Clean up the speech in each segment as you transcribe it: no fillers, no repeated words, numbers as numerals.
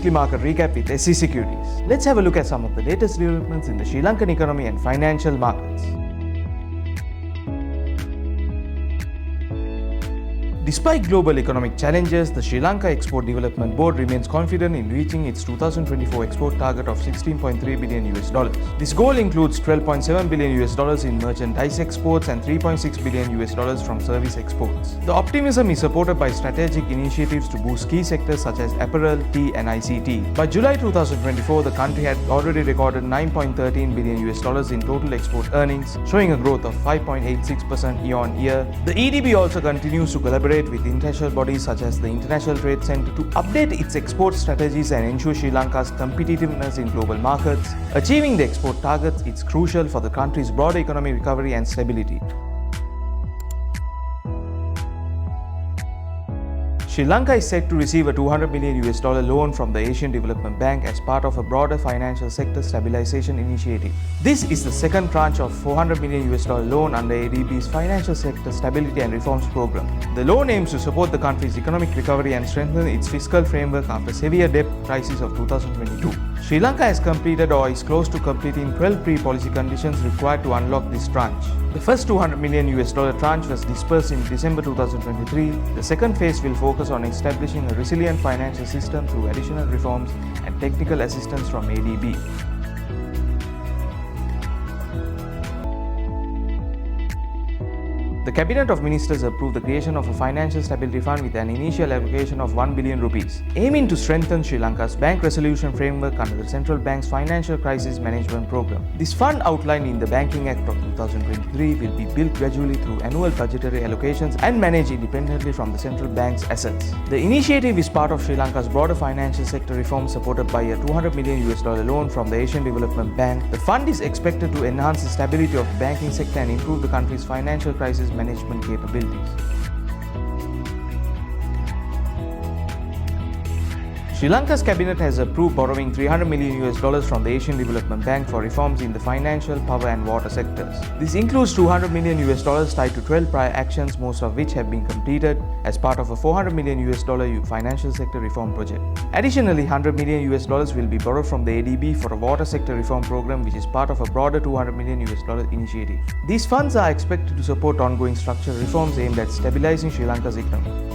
weekly market recap with SC Securities. Let's have a look at some of the latest developments in the Sri Lankan economy and financial markets. Despite global economic challenges, the Sri Lanka Export Development Board remains confident in reaching its 2024 export target of $16.3 billion. This goal includes $12.7 billion in merchandise exports and $3.6 billion from service exports. The optimism is supported by strategic initiatives to boost key sectors such as apparel, tea and ICT. By July 2024, the country had already recorded $9.13 billion in total export earnings, showing a growth of 5.86% year-on-year. The EDB also continues to collaborate with international bodies such as the International Trade Center to update its export strategies and ensure Sri Lanka's competitiveness in global markets. Achieving the export targets is crucial for the country's broader economic recovery and stability. Sri Lanka is set to receive a $200 million loan from the Asian Development Bank as part of a broader financial sector stabilization initiative. This is the second tranche of $400 million loan under ADB's Financial Sector Stability and Reforms Program. The loan aims to support the country's economic recovery and strengthen its fiscal framework after severe debt crisis of 2022. Sri Lanka has completed or is close to completing 12 pre-policy conditions required to unlock this tranche. The first $200 million tranche was dispersed in December 2023. The second phase will focus on establishing a resilient financial system through additional reforms and technical assistance from ADB. The Cabinet of Ministers approved the creation of a Financial Stability Fund with an initial allocation of ₹1 billion, aiming to strengthen Sri Lanka's bank resolution framework under the Central Bank's Financial Crisis Management Program. This fund, outlined in the Banking Act of 2023, will be built gradually through annual budgetary allocations and managed independently from the Central Bank's assets. The initiative is part of Sri Lanka's broader financial sector reform supported by a $200 million loan from the Asian Development Bank. The fund is expected to enhance the stability of the banking sector and improve the country's financial crisis management capabilities. Sri Lanka's cabinet has approved borrowing $300 million from the Asian Development Bank for reforms in the financial, power and water sectors. This includes $200 million tied to 12 prior actions, most of which have been completed as part of a $400 million financial sector reform project. Additionally, $100 million will be borrowed from the ADB for a water sector reform program, which is part of a broader $200 million initiative. These funds are expected to support ongoing structural reforms aimed at stabilizing Sri Lanka's economy.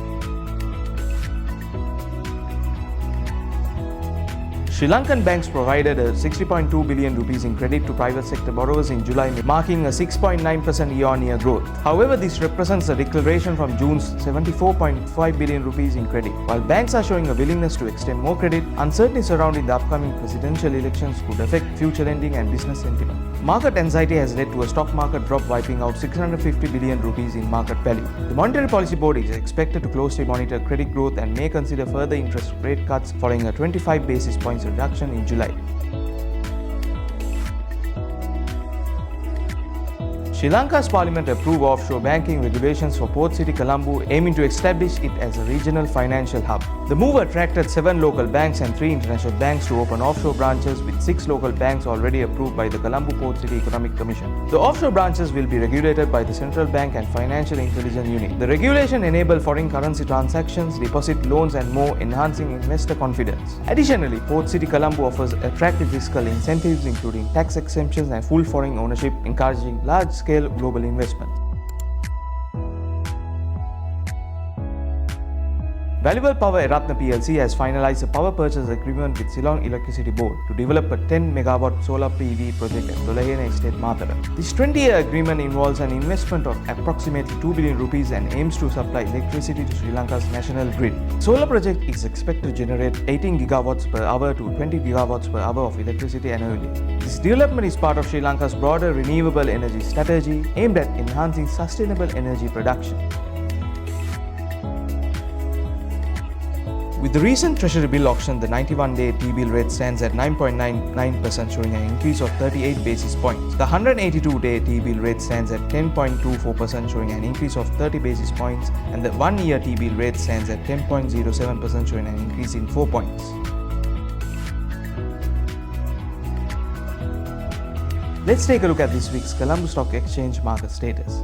Sri Lankan banks provided ₹60.2 billion in credit to private sector borrowers in July, marking a 6.9% year-on-year growth. However, this represents a deceleration from June's ₹74.5 billion in credit. While banks are showing a willingness to extend more credit, uncertainty surrounding the upcoming presidential elections could affect future lending and business sentiment. Market anxiety has led to a stock market drop, wiping out ₹650 billion in market value. The Monetary Policy Board is expected to closely monitor credit growth and may consider further interest rate cuts following a 25 basis points reduction in July. Sri Lanka's parliament approved offshore banking regulations for Port City Colombo, aiming to establish it as a regional financial hub. The move attracted 7 local banks and 3 international banks to open offshore branches, with 6 local banks already approved by the Colombo Port City Economic Commission. The offshore branches will be regulated by the Central Bank and Financial Intelligence Unit. The regulation enables foreign currency transactions, deposit loans and more, enhancing investor confidence. Additionally, Port City Colombo offers attractive fiscal incentives including tax exemptions and full foreign ownership, encouraging large-scale global investment. Vallibel Power Eratna PLC has finalized a power purchase agreement with Ceylon Electricity Board to develop a 10 MW solar PV project at Dolahena Estate, Matara. This 20-year agreement involves an investment of approximately ₹2 billion and aims to supply electricity to Sri Lanka's national grid. The solar project is expected to generate 18 GW per hour to 20 GW per hour of electricity annually. This development is part of Sri Lanka's broader renewable energy strategy aimed at enhancing sustainable energy production. With the recent Treasury-bill auction, the 91-day T-bill rate stands at 9.99%, showing an increase of 38 basis points. The 182-day T-bill rate stands at 10.24%, showing an increase of 30 basis points, and the 1-year T-bill rate stands at 10.07%, showing an increase in 4 points. Let's take a look at this week's Colombo Stock Exchange market status.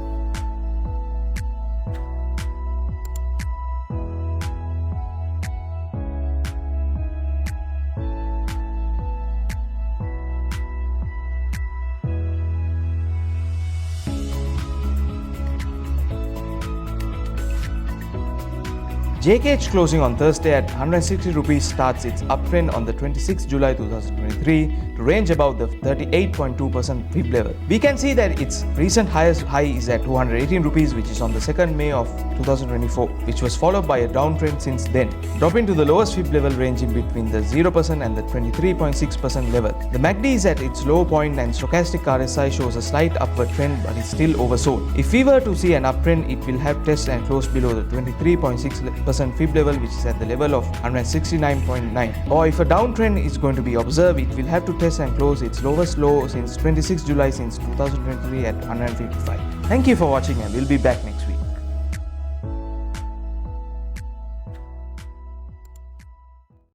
JKH closing on Thursday at 160 rupees starts its uptrend on the 26th July 2023 to range above the 38.2% fib level. We can see that its recent highest high is at 218 rupees, which is on the 2nd May of 2024, which was followed by a downtrend since then, dropping to the lowest fib level ranging between the 0% and the 23.6% level. The MACD is at its low point and stochastic RSI shows a slight upward trend but is still oversold. If we were to see an uptrend, it will have test and close below the 23.6% fib level, which is at the level of 169.9. Or if a downtrend is going to be observed, it will have to test and close its lowest low since 26 July since 2023 at 155. Thank you for watching and we'll be back next.